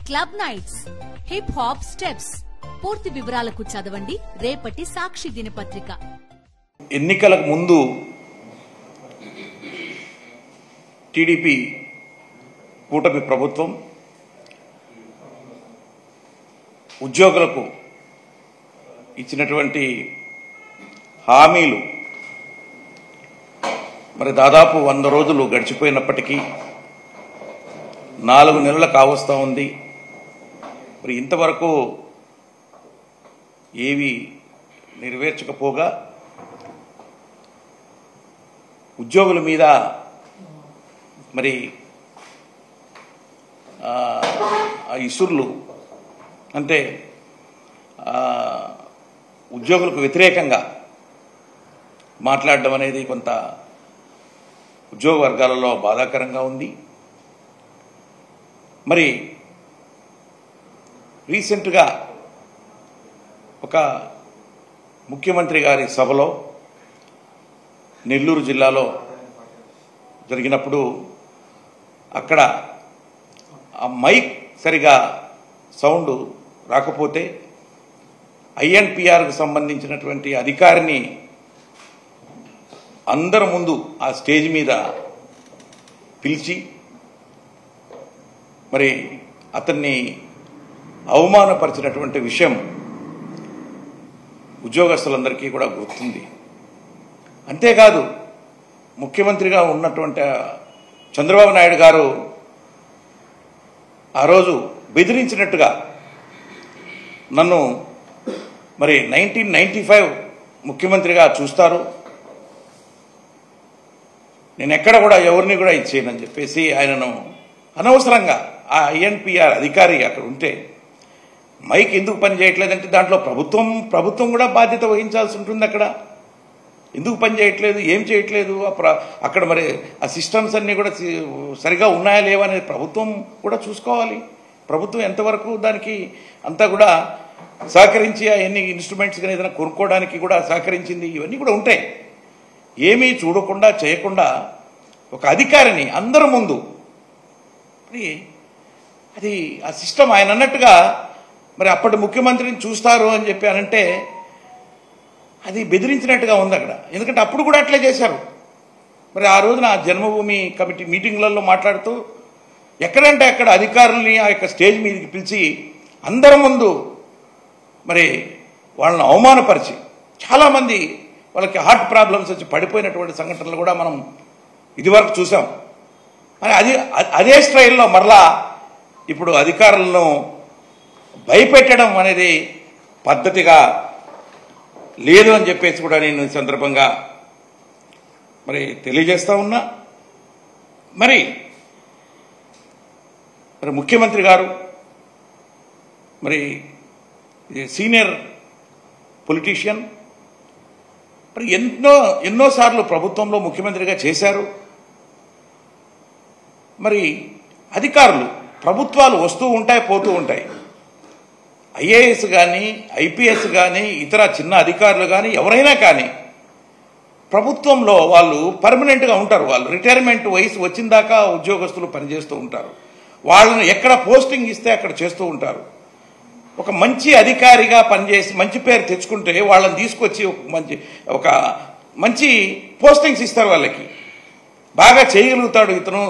Club nights, hip hop steps. పూర్తి వివరాలకు చదవండి రేపటి సాక్షి దినపత్రిక. ఎన్నికలకు ముందు టీడీపీ కూటమి ప్రభుత్వం ఉద్యోగులకు ఇచ్చినటువంటి హామీలు మరి దాదాపు 100 రోజులు గడిచిపోయినప్పటికీ 4 నెలలు కావస్తా ఉంది. మరి ఇంతవరకు ఏవి నెరవేర్చకపోగా ఉద్యోగుల మీద మరి ఇసుర్లు అంటే ఉద్యోగులకు వ్యతిరేకంగా మాట్లాడడం అనేది కొంత ఉద్యోగ వర్గాలలో బాధాకరంగా ఉంది. మరి రీసెంట్గా ఒక ముఖ్యమంత్రి గారి సభలో నెల్లూరు జిల్లాలో జరిగినప్పుడు అక్కడ ఆ మైక్ సరిగా సౌండ్ రాకపోతే ఐఎన్పిఆర్కు సంబంధించినటువంటి అధికారిని అందరి ముందు ఆ స్టేజ్ మీద పిలిచి మరి అతన్ని అవమానపరిచినటువంటి విషయం ఉద్యోగస్తులందరికీ కూడా గుర్తుంది. అంతేకాదు ముఖ్యమంత్రిగా ఉన్నటువంటి చంద్రబాబు నాయుడు గారు ఆ రోజు బెదిరించినట్టుగా నన్ను మరి 1995 ముఖ్యమంత్రిగా చూస్తారు, నేను ఎక్కడ కూడా ఎవరిని కూడా ఇచ్చేయనని చెప్పేసి ఆయనను అనవసరంగా ఆ ఐఎన్పిఆర్ అధికారి అక్కడ ఉంటే మైక్ ఎందుకు పని చేయట్లేదంటే దాంట్లో ప్రభుత్వం కూడా బాధ్యత వహించాల్సి ఉంటుంది. అక్కడ ఎందుకు పని చేయట్లేదు, ఏం చేయట్లేదు, అక్కడ మరి ఆ సిస్టమ్స్ అన్నీ కూడా సరిగా ఉన్నాయా లేవా అనేది ప్రభుత్వం కూడా చూసుకోవాలి. ప్రభుత్వం ఎంతవరకు దానికి అంతా కూడా సహకరించి ఎన్ని ఇన్స్ట్రుమెంట్స్ కానీ ఏదైనా కొనుక్కోవడానికి కూడా సహకరించింది, ఇవన్నీ కూడా ఉంటాయి. ఏమీ చూడకుండా చేయకుండా ఒక అధికారిని అందరి ముందు అది ఆ సిస్టమ్ ఆయన అన్నట్టుగా మరి అప్పటి ముఖ్యమంత్రిని చూస్తారు అని చెప్పి అనంటే అది బెదిరించినట్టుగా ఉంది అక్కడ. ఎందుకంటే అప్పుడు కూడా అట్లే చేశారు. మరి ఆ రోజున జన్మభూమి కమిటీ మీటింగ్లలో మాట్లాడుతూ ఎక్కడంటే అక్కడ అధికారుల్ని ఆ యొక్క స్టేజ్ మీదకి పిలిచి అందరి ముందు మరి వాళ్ళని అవమానపరిచి చాలామంది వాళ్ళకి హార్ట్ ప్రాబ్లమ్స్ వచ్చి పడిపోయినటువంటి సంఘటనలు కూడా మనం ఇదివరకు చూసాం. మరి అదే స్టైల్లో మరలా ఇప్పుడు అధికారులను భయపెట్టడం అనేది పద్ధతిగా లేదు అని చెప్పేసి కూడా నేను ఈ సందర్భంగా మరి తెలియజేస్తా ఉన్నా. మరి ముఖ్యమంత్రి గారు మరి సీనియర్ పొలిటీషియన్ మరి ఎన్నోసార్లు ప్రభుత్వంలో ముఖ్యమంత్రిగా చేశారు. మరి అధికారులు ప్రభుత్వాలు వస్తూ ఉంటాయి, పోతూ ఉంటాయి. ఐఏఎస్ కానీ ఐపీఎస్ కానీ ఇతర చిన్న అధికారులు కానీ ఎవరైనా కానీ ప్రభుత్వంలో వాళ్ళు పర్మనెంట్గా ఉంటారు. వాళ్ళు రిటైర్మెంట్ వయసు వచ్చిన దాకా ఉద్యోగస్తులు పనిచేస్తూ ఉంటారు. వాళ్ళని ఎక్కడ పోస్టింగ్ ఇస్తే అక్కడ చేస్తూ ఉంటారు. ఒక మంచి అధికారిగా పనిచేసి మంచి పేరు తెచ్చుకుంటే వాళ్ళని తీసుకొచ్చి ఒక మంచి పోస్టింగ్స్ ఇస్తారు. వాళ్ళకి బాగా చేయగలుగుతాడు ఇతను,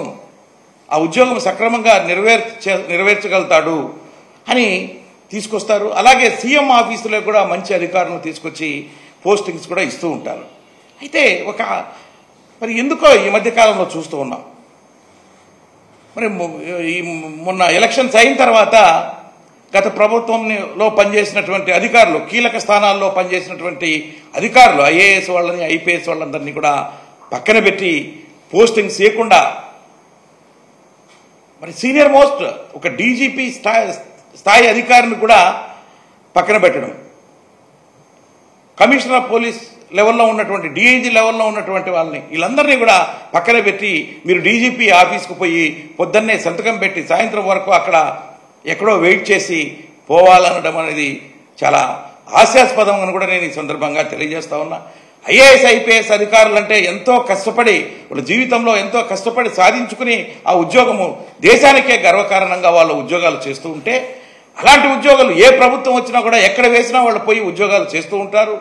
ఆ ఉద్యోగం సక్రమంగా నెరవేర్చగలుగుతాడు అని తీసుకొస్తారు. అలాగే సీఎం ఆఫీసులో కూడా మంచి అధికారులను తీసుకొచ్చి పోస్టింగ్స్ కూడా ఇస్తూ ఉంటారు. అయితే మరి ఎందుకో ఈ మధ్యకాలంలో చూస్తూ ఉన్నాం. మరి మొన్న ఎలక్షన్స్ అయిన తర్వాత గత ప్రభుత్వంలో పనిచేసినటువంటి అధికారులు, కీలక స్థానాల్లో పనిచేసినటువంటి అధికారులు, ఐఏఎస్ వాళ్ళని ఐపీఎస్ వాళ్ళందరినీ కూడా పక్కన పెట్టి పోస్టింగ్స్ చేయకుండా మరి సీనియర్ మోస్ట్ ఒక డీజీపీ స్థాయి అధికారిని కూడా పక్కన పెట్టడం, కమిషనర్ ఆఫ్ పోలీస్ లెవెల్లో ఉన్నటువంటి డీఐజీ లెవెల్లో ఉన్నటువంటి వాళ్ళని వీళ్ళందరినీ కూడా పక్కన పెట్టి మీరు డీజీపీ ఆఫీస్కు పోయి పొద్దున్నే సంతకం పెట్టి సాయంత్రం వరకు అక్కడ ఎక్కడో వెయిట్ చేసి పోవాలనడం అనేది చాలా హాస్యాస్పదం అని కూడా నేను ఈ సందర్భంగా తెలియజేస్తా ఉన్నా. ఐఏఎస్ ఐపీఎస్ అధికారులు అంటే ఎంతో కష్టపడి వాళ్ళ జీవితంలో ఎంతో కష్టపడి సాధించుకుని ఆ ఉద్యోగము దేశానికే గర్వకారణంగా వాళ్ళ ఉద్యోగాలు చేస్తూ ఉంటే అలాంటి ఉద్యోగాలు ఏ ప్రభుత్వం వచ్చినా కూడా ఎక్కడ వేసినా వాళ్ళు పోయి ఉద్యోగాలు చేస్తూ ఉంటారు.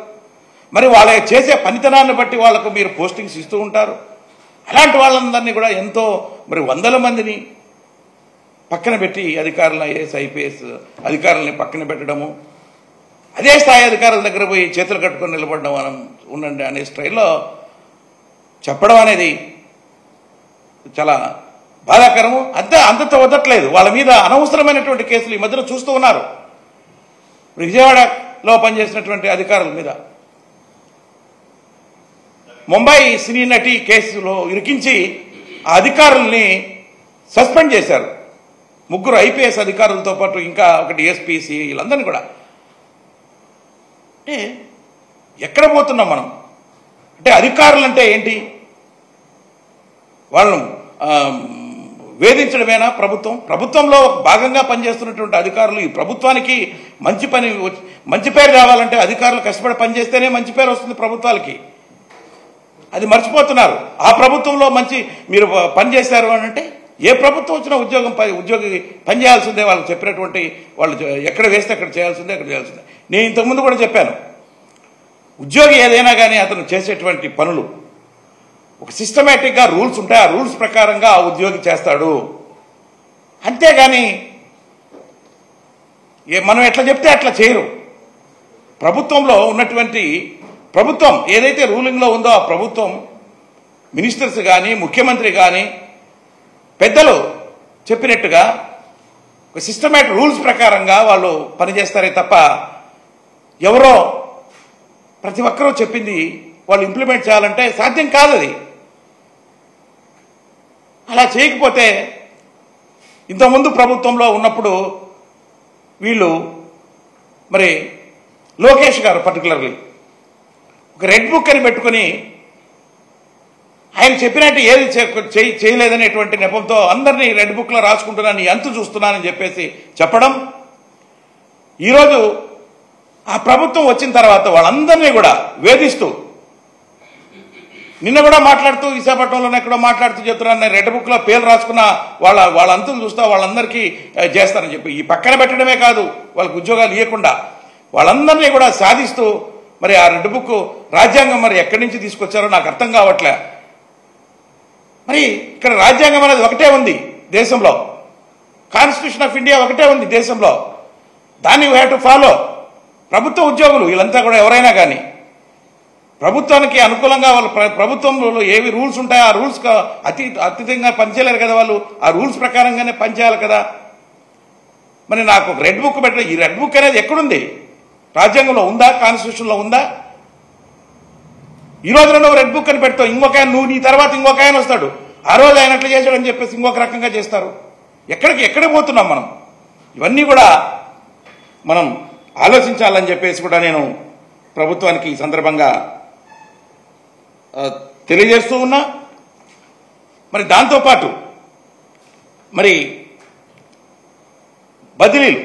మరి వాళ్ళ చేసే పనితనాన్ని బట్టి వాళ్లకు మీరు పోస్టింగ్స్ ఇస్తూ ఉంటారు. అలాంటి వాళ్ళందరినీ కూడా ఎంతో మరి వందల మందిని పక్కన పెట్టి అధికారులను ఐఏఎస్ ఐపీఎస్ అధికారులని పక్కన పెట్టడము, అదే స్థాయి అధికారుల దగ్గర పోయి చేతులు కట్టుకొని నిలబడడం మనం ఉండండి అనే స్టైల్లో చెప్పడం అనేది చాలా బాధాకరము. అంతతో వదట్లేదు. వాళ్ళ మీద అనవసరమైనటువంటి కేసులు ఈ మధ్యన చూస్తూ ఉన్నారు. విజయవాడలో పనిచేసినటువంటి అధికారుల మీద ముంబై సినీ నటి కేసులో ఇరికించి ఆ అధికారుల్ని సస్పెండ్ చేశారు. 3 ఐపీఎస్ అధికారులతో పాటు ఇంకా ఒకటి ఎస్పీసీ వీళ్ళందరినీ కూడా. అంటే ఎక్కడ పోతున్నాం మనం? అంటే అధికారులు అంటే ఏంటి? వాళ్ళను వేధించడమేనా ప్రభుత్వం? ప్రభుత్వంలో భాగంగా పనిచేస్తున్నటువంటి అధికారులు ఈ ప్రభుత్వానికి మంచి పేరు రావాలంటే అధికారులు కష్టపడి పనిచేస్తేనే మంచి పేరు వస్తుంది ప్రభుత్వాలకి. అది మర్చిపోతున్నారు. ఆ ప్రభుత్వంలో మీరు పనిచేశారు అని అంటే ఏ ప్రభుత్వం వచ్చినా ఉద్యోగి పనిచేయాల్సిందే. వాళ్ళు చెప్పినటువంటి వాళ్ళు ఎక్కడ వేస్తే అక్కడ చేయాల్సిందే, అక్కడ చేయాల్సిందే. నేను ఇంతకుముందు కూడా చెప్పాను, ఉద్యోగి ఏదైనా కానీ అతను చేసేటువంటి పనులు ఒక సిస్టమేటిక్గా రూల్స్ ఉంటాయి. ఆ రూల్స్ ప్రకారంగా ఆ ఉద్యోగి చేస్తాడు. అంతేగాని మనం ఎట్లా చెప్తే అట్లా చేయరు. ప్రభుత్వంలో ఉన్నటువంటి ప్రభుత్వం ఏదైతే రూలింగ్లో ఉందో ఆ ప్రభుత్వం మినిస్టర్స్ కానీ ముఖ్యమంత్రి కానీ పెద్దలు చెప్పినట్టుగా ఒక సిస్టమేటిక్ రూల్స్ ప్రకారంగా వాళ్ళు పనిచేస్తారే తప్ప ఎవరో ప్రతి ఒక్కరూ చెప్పింది వాళ్ళు ఇంప్లిమెంట్ చేయాలంటే సాధ్యం కాదు. అది అలా చేయకపోతే ఇంతకుముందు ప్రభుత్వంలో ఉన్నప్పుడు వీళ్ళు మరి లోకేష్ గారు పర్టికులర్లీ ఒక రెడ్ బుక్ అని పెట్టుకుని ఆయన చెప్పినట్టు ఏది చేయలేదనేటువంటి నెపంతో అందరినీ రెడ్ బుక్లో రాసుకుంటున్నాను, ఎంత చూస్తున్నానని చెప్పేసి చెప్పడం. ఈరోజు ఆ ప్రభుత్వం వచ్చిన తర్వాత వాళ్ళందరినీ కూడా వేధిస్తూ నిన్న కూడా మాట్లాడుతూ విశాఖపట్నంలోనే ఎక్కడో మాట్లాడుతూ చెప్తున్నాను, రెడ్ బుక్లో పేర్లు రాసుకున్న వాళ్ళ అంతులు చూస్తా వాళ్ళందరికీ చేస్తారని చెప్పి ఈ పక్కన పెట్టడమే కాదు, వాళ్ళకి ఉద్యోగాలు ఇవ్వకుండా వాళ్ళందరినీ కూడా సాధిస్తూ మరి ఆ రెడ్ బుక్ రాజ్యాంగం మరి ఎక్కడి నుంచి తీసుకొచ్చారో నాకు అర్థం కావట్లే. మరి ఇక్కడ రాజ్యాంగం అనేది ఒకటే ఉంది దేశంలో, కాన్స్టిట్యూషన్ ఆఫ్ ఇండియా ఒకటే ఉంది దేశంలో. దాన్ని వీ హ్యావ్ టు ఫాలో. ప్రభుత్వ ఉద్యోగులు వీళ్ళంతా కూడా ఎవరైనా కానీ ప్రభుత్వానికి అనుకూలంగా వాళ్ళు ప్రభుత్వంలో ఏవి రూల్స్ ఉంటాయో ఆ రూల్స్ అతీతంగా పనిచేయలేరు కదా. వాళ్ళు ఆ రూల్స్ ప్రకారంగానే పనిచేయాలి కదా. మరి నాకు ఒక రెడ్ బుక్ పెట్టడం, ఈ రెడ్ బుక్ అనేది ఎక్కడుంది? రాజ్యాంగంలో ఉందా? కాన్స్టిట్యూషన్లో ఉందా? ఈ రోజున నువ్వు రెడ్ బుక్ అని పెడతావు, ఇంకొక ఆయన నువ్వు నీ తర్వాత ఇంకొక ఆయన వస్తాడు, ఆ రోజు ఆయన అట్లా చేశాడని చెప్పేసి ఇంకొక రకంగా చేస్తారు. ఎక్కడ పోతున్నాం మనం? ఇవన్నీ కూడా మనం ఆలోచించాలని చెప్పేసి కూడా నేను ప్రభుత్వానికి ఈ సందర్భంగా తెలియజేస్తూ ఉన్నా. మరి దాంతోపాటు మరి బదిలీలు